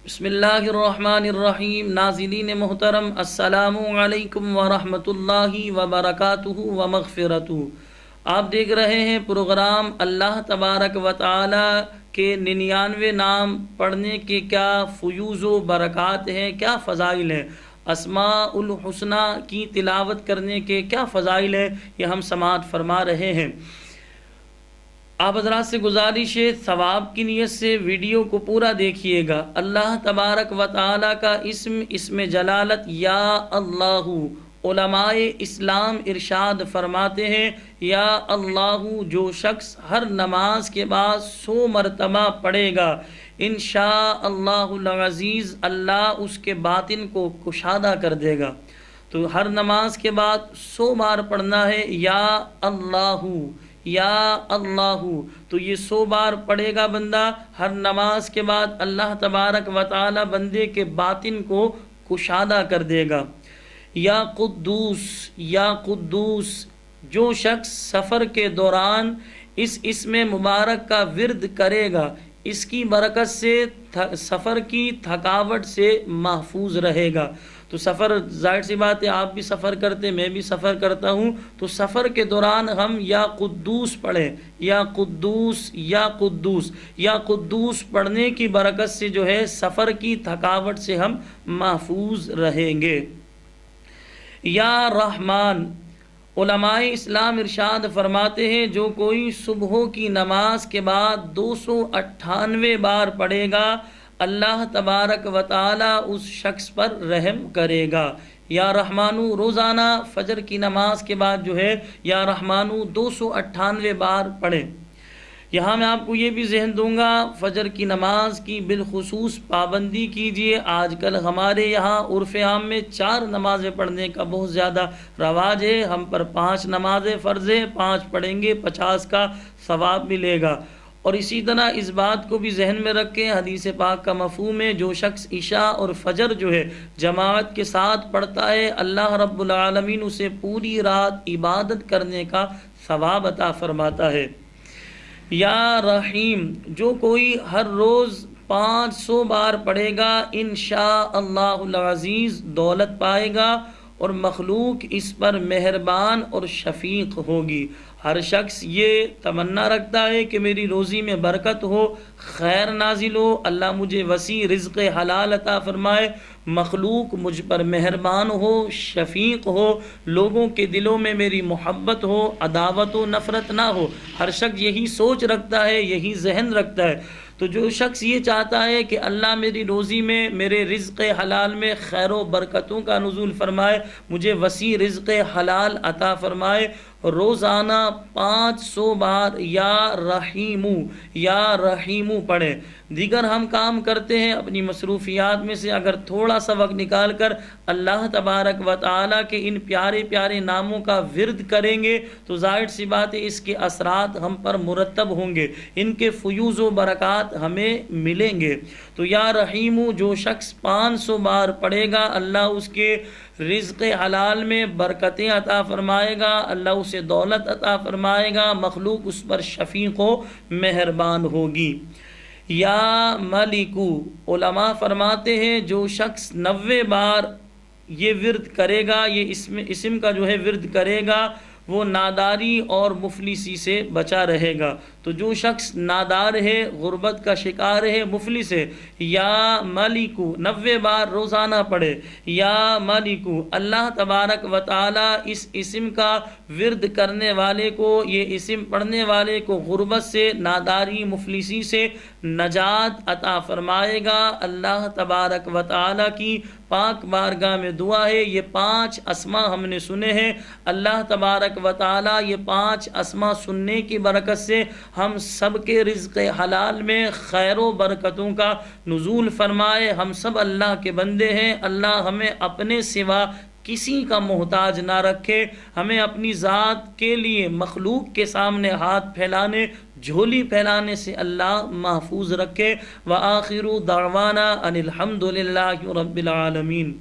بسم اللہ الرحمن الرحیم۔ ناظرین محترم، السلام علیکم ورحمۃ اللہ وبرکاتہ ومغفرتہ۔ آپ دیکھ رہے ہیں پروگرام اللہ تبارک و تعالی کے 99 نام پڑھنے کے کیا فیوز و برکات ہیں، کیا فضائل ہیں۔ اسماء الحسنی کی تلاوت کرنے کے کیا فضائل ہیں، یہ ہم سماعت فرما رہے ہیں۔ آپ حضرات سے گزارش ہے، ثواب کی نیت سے ویڈیو کو پورا دیکھیے گا۔ اللہ تبارک و تعالی کا اسم جلالت یا اللہ، علماء اسلام ارشاد فرماتے ہیں یا اللہ جو شخص ہر نماز کے بعد 100 مرتبہ پڑھے گا، انشاء اللہ العزیز اللہ اس کے باطن کو کشادہ کر دے گا۔ تو ہر نماز کے بعد 100 بار پڑھنا ہے یا اللہ یا اللہ، تو یہ 100 بار پڑھے گا بندہ ہر نماز کے بعد، اللہ تبارک و تعالی بندے کے باطن کو کشادہ کر دے گا۔ یا قدوس، یا قدوس، جو شخص سفر کے دوران اس اسم مبارک کا ورد کرے گا، اس کی برکت سے سفر کی تھکاوٹ سے محفوظ رہے گا۔ تو سفر، ظاہر سی بات ہے آپ بھی سفر کرتے، میں بھی سفر کرتا ہوں، تو سفر کے دوران ہم یا قدوس پڑھیں، یا قدوس یا قدوس، یا قدوس پڑھنے کی برکت سے جو ہے سفر کی تھکاوٹ سے ہم محفوظ رہیں گے۔ یا رحمان، علماء اسلام ارشاد فرماتے ہیں جو کوئی صبح کی نماز کے بعد 298 بار پڑھے گا، اللہ تبارک و تعالی اس شخص پر رحم کرے گا۔ یا رحمانو، روزانہ فجر کی نماز کے بعد جو ہے یا رحمانو 298 بار پڑھیں۔ یہاں میں آپ کو یہ بھی ذہن دوں گا، فجر کی نماز کی بالخصوص پابندی کیجیے۔ آج کل ہمارے یہاں عرف عام میں 4 نمازیں پڑھنے کا بہت زیادہ رواج ہے۔ ہم پر 5 نمازیں فرض ہیں، 5 پڑھیں گے 50 کا ثواب ملے گا۔ اور اسی طرح اس بات کو بھی ذہن میں رکھیں، حدیث پاک کا مفہوم ہے جو شخص عشاء اور فجر جو ہے جماعت کے ساتھ پڑھتا ہے، اللہ رب العالمین اسے پوری رات عبادت کرنے کا ثواب عطا فرماتا ہے۔ یا رحیم، جو کوئی ہر روز 500 بار پڑھے گا، انشاء اللہ العزیز دولت پائے گا اور مخلوق اس پر مہربان اور شفیق ہوگی۔ ہر شخص یہ تمنا رکھتا ہے کہ میری روزی میں برکت ہو، خیر نازل ہو، اللہ مجھے وسیع رزق حلال عطا فرمائے، مخلوق مجھ پر مہربان ہو، شفیق ہو، لوگوں کے دلوں میں میری محبت ہو، عداوت و نفرت نہ ہو۔ ہر شخص یہی سوچ رکھتا ہے، یہی ذہن رکھتا ہے۔ تو جو شخص یہ چاہتا ہے کہ اللہ میری روزی میں، میرے رزق حلال میں خیر و برکتوں کا نزول فرمائے، مجھے وسیع رزق حلال عطا فرمائے، روزانہ 500 بار یا رحیمو پڑھیں۔ دیگر ہم کام کرتے ہیں اپنی مصروفیات میں سے اگر تھوڑا سا وقت نکال کر اللہ تبارک و تعالیٰ کے ان پیارے پیارے ناموں کا ورد کریں گے تو ظاہر سی بات ہے اس کے اثرات ہم پر مرتب ہوں گے، ان کے فیوز و برکات ہمیں ملیں گے۔ تو یا رحیمو، جو شخص 500 بار پڑھے گا، اللہ اس کے رزق حلال میں برکتیں عطا فرمائے گا، اللہ اسے دولت عطا فرمائے گا، مخلوق اس پر شفیق و مہربان ہوگی۔ یا ملکو، علماء فرماتے ہیں جو شخص 90 بار یہ ورد کرے گا، یہ اسم کا جو ہے ورد کرے گا، وہ ناداری اور مفلسی سے بچا رہے گا۔ تو جو شخص نادار ہے، غربت کا شکار ہے، مفلس ہے، یا مالکو 90 بار روزانہ پڑھے۔ یا مالکو، اللہ تبارک و تعالی اس اسم کا ورد کرنے والے کو، یہ اسم پڑھنے والے کو غربت سے، ناداری، مفلسی سے نجات عطا فرمائے گا۔ اللہ تبارک و تعالی کی پاک بارگاہ میں دعا ہے، یہ 5 اسماء ہم نے سنے ہیں، اللہ تبارک و تعالی یہ 5 اسماء سننے کی برکت سے ہم سب کے رزق حلال میں خیر و برکتوں کا نزول فرمائے۔ ہم سب اللہ کے بندے ہیں، اللہ ہمیں اپنے سوا کسی کا محتاج نہ رکھے، ہمیں اپنی ذات کے لیے مخلوق کے سامنے ہاتھ پھیلانے، جھولی پھیلانے سے اللہ محفوظ رکھے۔ وآخر دعوانا ان الحمد للہ رب العالمین۔